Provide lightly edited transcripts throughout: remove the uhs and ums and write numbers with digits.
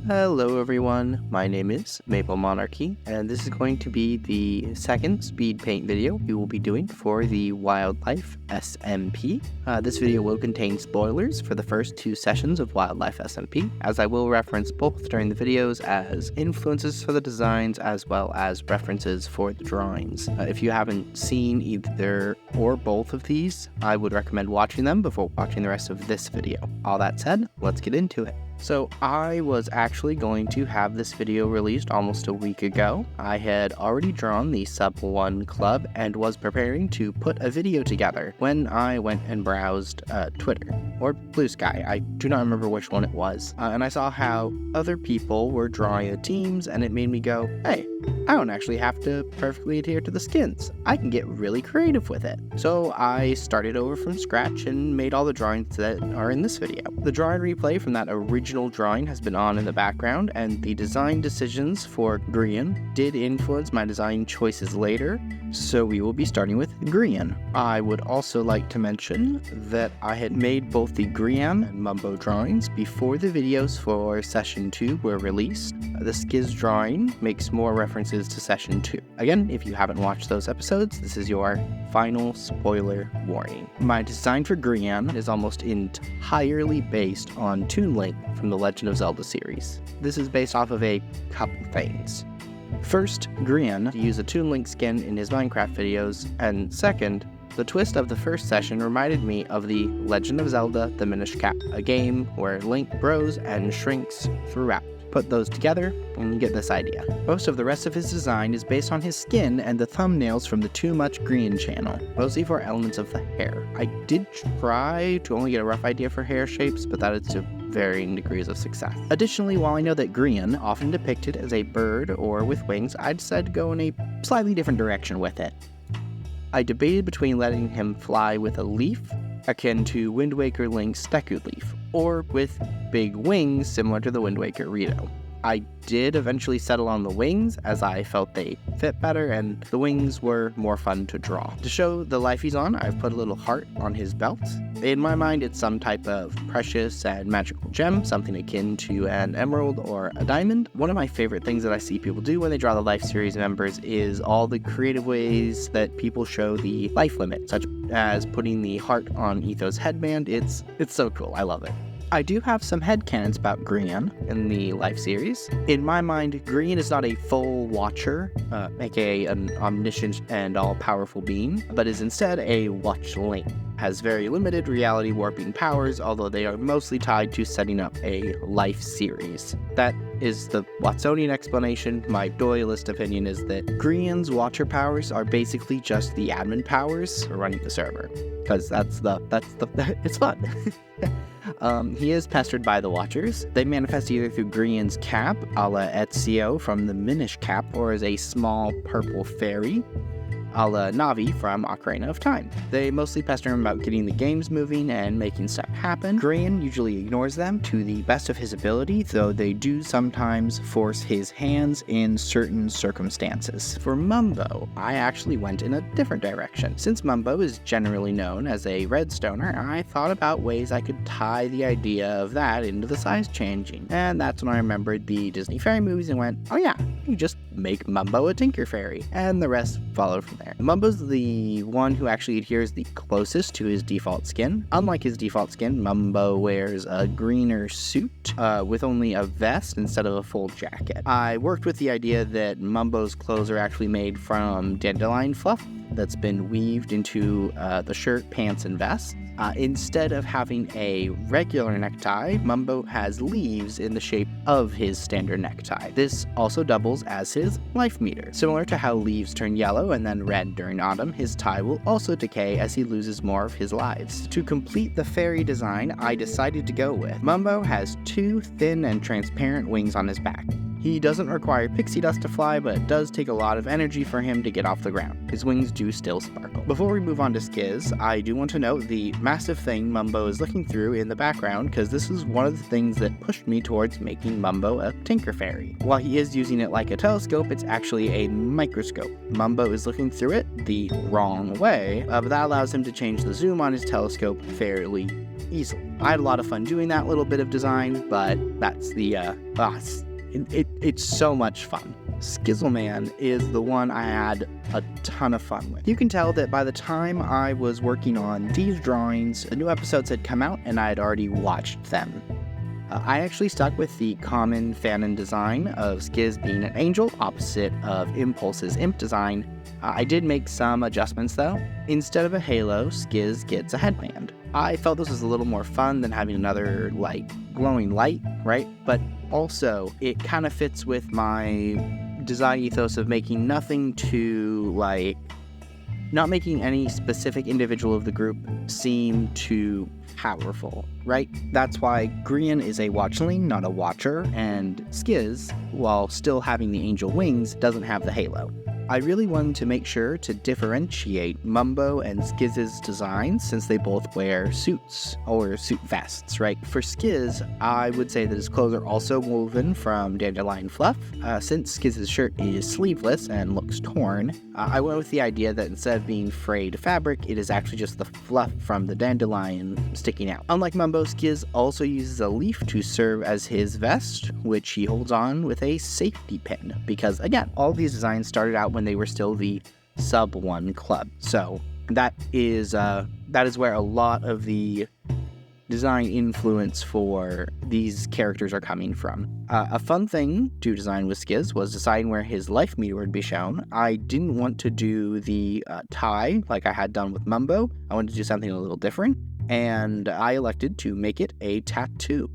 Hello everyone, my name is Maple Monarchy, and this is going to be the second Speedpaint video we will be doing for the Wildlife SMP. This video will contain spoilers for the first two sessions of Wildlife SMP, as I will reference both during the videos as influences for the designs as well as references for the drawings. If you haven't seen either or both of these, I would recommend watching them before watching the rest of this video. All that said, let's get into it. So I was actually going to have this video released almost a week ago. I had already drawn the SubOne Club and was preparing to put a video together when I went and browsed Twitter, or Bluesky, I do not remember which one it was, and I saw how other people were drawing the teams, and it made me go, hey, I don't actually have to perfectly adhere to the skins. I can get really creative with it. So I started over from scratch and made all the drawings that are in this video. The drawing replay from that original drawing has been on in the background, and the design decisions for Grian did influence my design choices later, so we will be starting with Grian. I would also like to mention that I had made both the Grian and Mumbo drawings before the videos for Session 2 were released. The Skiz drawing makes more references to Session 2. Again, if you haven't watched those episodes, this is your final spoiler warning. My design for Grian is almost entirely based on Toon Link from the Legend of Zelda series. This is based off of a couple things. First, Grian used a Toon Link skin in his Minecraft videos, and second, the twist of the first session reminded me of the Legend of Zelda The Minish Cap, a game where Link grows and shrinks throughout. Put those together and you get this idea. Most of the rest of his design is based on his skin and the thumbnails from the Too Much Green channel, mostly for elements of the hair. I did try to only get a rough idea for hair shapes, but that is to varying degrees of success. Additionally, while I know that Grian often depicted as a bird or with wings, I decided to go in a slightly different direction with it. I debated between letting him fly with a leaf, akin to Wind Waker Link's Deku Leaf, or with big wings similar to the Wind Waker Rito. I did eventually settle on the wings, as I felt they fit better and the wings were more fun to draw. To show the life he's on, I've put a little heart on his belt. In my mind, it's some type of precious and magical gem, something akin to an emerald or a diamond. One of my favorite things that I see people do when they draw the Life series members is all the creative ways that people show the life limit, such as putting the heart on Etho's headband. It's so cool, I love it. I do have some headcanons about Grian in the Life series. In my mind, Grian is not a full watcher, aka an omniscient and all-powerful being, but is instead a watchling. Has very limited reality warping powers, although they are mostly tied to setting up a Life series. That is the Watsonian explanation. My doyalist opinion is that Grian's watcher powers are basically just the admin powers for running the server, because it's fun. He is pestered by the Watchers. They manifest either through Grian's cap, a la Ezio from the Minish Cap, or as a small purple fairy, a la Navi from Ocarina of Time. They mostly pester him about getting the games moving and making stuff happen. Grian usually ignores them to the best of his ability, though they do sometimes force his hands in certain circumstances. For Mumbo, I actually went in a different direction. Since Mumbo is generally known as a redstoner, I thought about ways I could tie the idea of that into the size changing. And that's when I remembered the Disney fairy movies and went, oh yeah, you just make Mumbo a Tinker Fairy. And the rest followed from there. Mumbo's the one who actually adheres the closest to his default skin. Unlike his default skin, Mumbo wears a greener suit with only a vest instead of a full jacket. I worked with the idea that Mumbo's clothes are actually made from dandelion fluff that's been weaved into the shirt, pants, and vest. Instead of having a regular necktie, Mumbo has leaves in the shape of his standard necktie. This also doubles as his life meter. Similar to how leaves turn yellow and then red during autumn, his tie will also decay as he loses more of his lives. To complete the fairy design, I decided to go with Mumbo has two thin and transparent wings on his back. He doesn't require pixie dust to fly, but it does take a lot of energy for him to get off the ground. His wings do still sparkle. Before we move on to Skiz, I do want to note the massive thing Mumbo is looking through in the background, because this is one of the things that pushed me towards making Mumbo a Tinker Fairy. While he is using it like a telescope, it's actually a microscope. Mumbo is looking through it the wrong way, but that allows him to change the zoom on his telescope fairly easily. I had a lot of fun doing that little bit of design, but that's the, it's so much fun. Skizzleman is the one I had a ton of fun with. You can tell that by the time I was working on these drawings, the new episodes had come out and I had already watched them. I actually stuck with the common fanon design of Skiz being an angel, opposite of Impulse's imp design. I did make some adjustments though. Instead of a halo, Skiz gets a headband. I felt this was a little more fun than having another, like, glowing light, right? But also, it kind of fits with my design ethos of making nothing too, like, not making any specific individual of the group seem too powerful, right? That's why Grian is a watchling, not a watcher, and Skiz, while still having the angel wings, doesn't have the halo. I really wanted to make sure to differentiate Mumbo and Skiz's designs since they both wear suits, or suit vests, right? For Skiz, I would say that his clothes are also woven from dandelion fluff. Since Skiz's shirt is sleeveless and looks torn, I went with the idea that instead of being frayed fabric, it is actually just the fluff from the dandelion sticking out. Unlike Mumbo, Skiz also uses a leaf to serve as his vest, which he holds on with a safety pin, because again, all these designs started out when they were still the SubOne Club. So that is where a lot of the design influence for these characters are coming from. A fun thing to design with Skiz was deciding where his life meter would be shown. I didn't want to do the tie like I had done with Mumbo. I wanted to do something a little different, and I elected to make it a tattoo.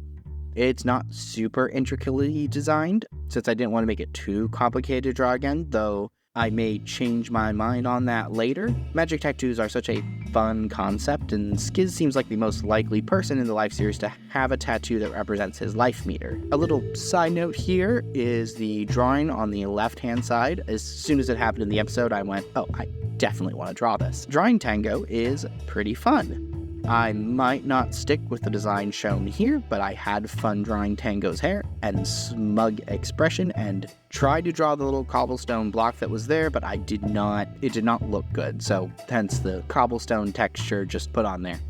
It's not super intricately designed, since I didn't want to make it too complicated to draw again, though I may change my mind on that later. Magic tattoos are such a fun concept, and Skiz seems like the most likely person in the life series to have a tattoo that represents his life meter. A little side note here is the drawing on the left-hand side. As soon as it happened in the episode, I went, oh, I definitely want to draw this. Drawing Tango is pretty fun. I might not stick with the design shown here, but I had fun drawing Tango's hair and smug expression and tried to draw the little cobblestone block that was there, but it did not look good, so hence the cobblestone texture just put on there.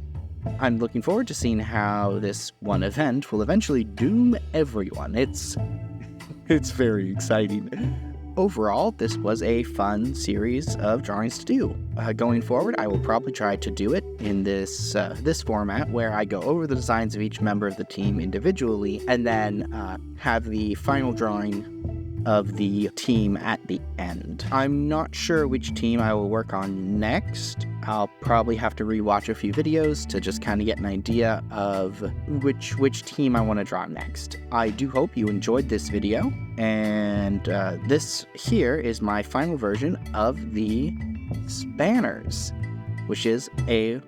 I'm looking forward to seeing how this one event will eventually doom everyone. It's very exciting. Overall, this was a fun series of drawings to do. Going forward, I will probably try to do it in this format where I go over the designs of each member of the team individually and then have the final drawing of the team at the end. I'm not sure which team I will work on next. I'll probably have to rewatch a few videos to just kind of get an idea of which team I want to draw next. I do hope you enjoyed this video, and this here is my final version of the Spanners, which is a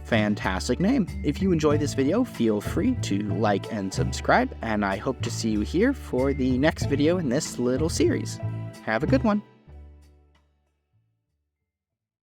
fantastic name. If you enjoyed this video, feel free to like and subscribe, and I hope to see you here for the next video in this little series. Have a good one.